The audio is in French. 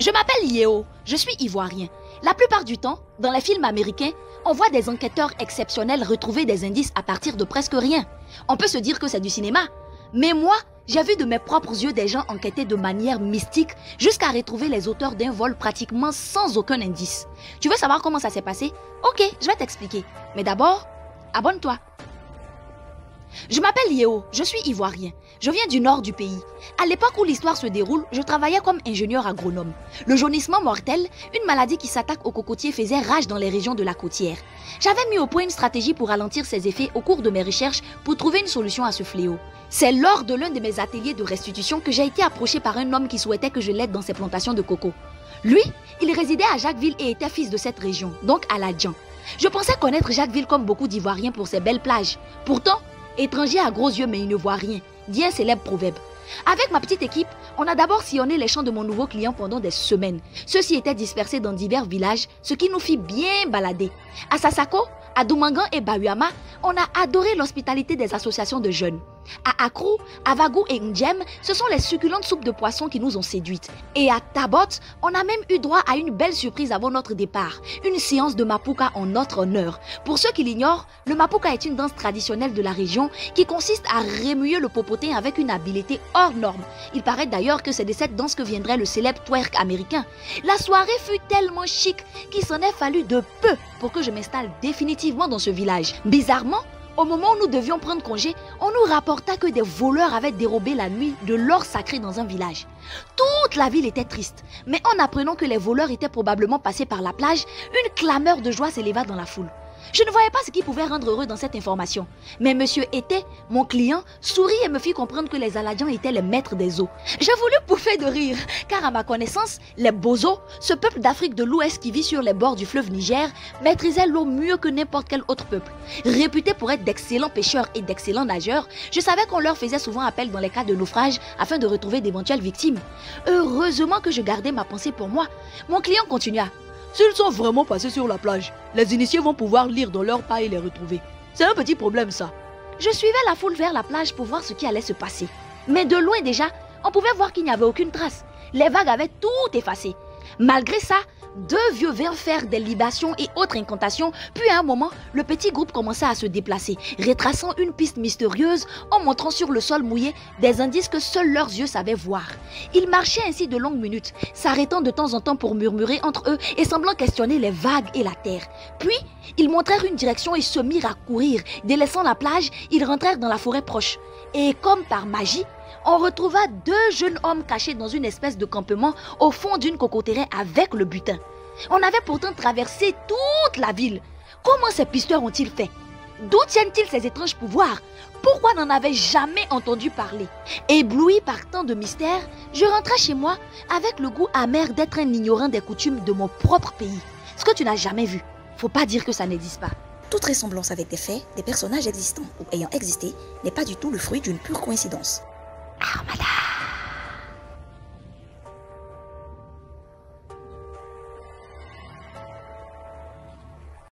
Je m'appelle Yeo, je suis ivoirien. La plupart du temps, dans les films américains, on voit des enquêteurs exceptionnels retrouver des indices à partir de presque rien. On peut se dire que c'est du cinéma. Mais moi, j'ai vu de mes propres yeux des gens enquêter de manière mystique jusqu'à retrouver les auteurs d'un vol pratiquement sans aucun indice. Tu veux savoir comment ça s'est passé? Ok, je vais t'expliquer. Mais d'abord, abonne-toi. Je m'appelle Yeo, je suis ivoirien. Je viens du nord du pays. À l'époque où l'histoire se déroule, je travaillais comme ingénieur agronome. Le jaunissement mortel, une maladie qui s'attaque aux cocotiers, faisait rage dans les régions de la côtière. J'avais mis au point une stratégie pour ralentir ses effets au cours de mes recherches pour trouver une solution à ce fléau. C'est lors de l'un de mes ateliers de restitution que j'ai été approché par un homme qui souhaitait que je l'aide dans ses plantations de coco. Lui, il résidait à Jacquesville et était fils de cette région, donc à Ladjan. Je pensais connaître Jacquesville comme beaucoup d'Ivoiriens pour ses belles plages. Pourtant, étranger à gros yeux mais il ne voit rien, dit un célèbre proverbe. Avec ma petite équipe, on a d'abord sillonné les champs de mon nouveau client pendant des semaines. Ceux-ci étaient dispersés dans divers villages, ce qui nous fit bien balader. À Sassako, à Doumangan et Bayama, on a adoré l'hospitalité des associations de jeunes. À Akrou, Avagou et Ndjem, ce sont les succulentes soupes de poissons qui nous ont séduites. Et à Tabot, on a même eu droit à une belle surprise avant notre départ, une séance de Mapuka en notre honneur. Pour ceux qui l'ignorent, le Mapuka est une danse traditionnelle de la région qui consiste à remuer le popotin avec une habileté hors norme. Il paraît d'ailleurs que c'est de cette danse que viendrait le célèbre twerk américain. La soirée fut tellement chic qu'il s'en est fallu de peu pour que je m'installe définitivement dans ce village. Bizarrement, au moment où nous devions prendre congé, on nous rapporta que des voleurs avaient dérobé la nuit de l'or sacré dans un village. Toute la ville était triste, mais en apprenant que les voleurs étaient probablement passés par la plage, une clameur de joie s'éleva dans la foule. Je ne voyais pas ce qui pouvait rendre heureux dans cette information. Mais monsieur Été, mon client, sourit et me fit comprendre que les Aladjans étaient les maîtres des eaux. Je voulus pouffer de rire, car à ma connaissance, les Bozo, ce peuple d'Afrique de l'Ouest qui vit sur les bords du fleuve Niger, maîtrisaient l'eau mieux que n'importe quel autre peuple. Réputés pour être d'excellents pêcheurs et d'excellents nageurs, je savais qu'on leur faisait souvent appel dans les cas de naufrage afin de retrouver d'éventuelles victimes. Heureusement que je gardais ma pensée pour moi. Mon client continua. S'ils sont vraiment passés sur la plage, les initiés vont pouvoir lire dans leur pas et les retrouver. C'est un petit problème ça. Je suivais la foule vers la plage pour voir ce qui allait se passer. Mais de loin déjà, on pouvait voir qu'il n'y avait aucune trace. Les vagues avaient tout effacé. Malgré ça, deux vieux vinrent faire des libations et autres incantations, puis à un moment, le petit groupe commença à se déplacer, retraçant une piste mystérieuse en montrant sur le sol mouillé des indices que seuls leurs yeux savaient voir. Ils marchaient ainsi de longues minutes, s'arrêtant de temps en temps pour murmurer entre eux et semblant questionner les vagues et la terre. Puis, ils montrèrent une direction et se mirent à courir. Délaissant la plage, ils rentrèrent dans la forêt proche. Et comme par magie, on retrouva deux jeunes hommes cachés dans une espèce de campement au fond d'une cocoterie avec le butin. On avait pourtant traversé toute la ville. Comment ces pisteurs ont-ils fait? D'où tiennent-ils ces étranges pouvoirs? Pourquoi n'en avais jamais entendu parler? Ébloui par tant de mystères, je rentrais chez moi avec le goût amer d'être un ignorant des coutumes de mon propre pays. Ce que tu n'as jamais vu, faut pas dire que ça n'existe pas. Toute ressemblance avec des faits, des personnages existants ou ayant existé n'est pas du tout le fruit d'une pure coïncidence. Ah, madame.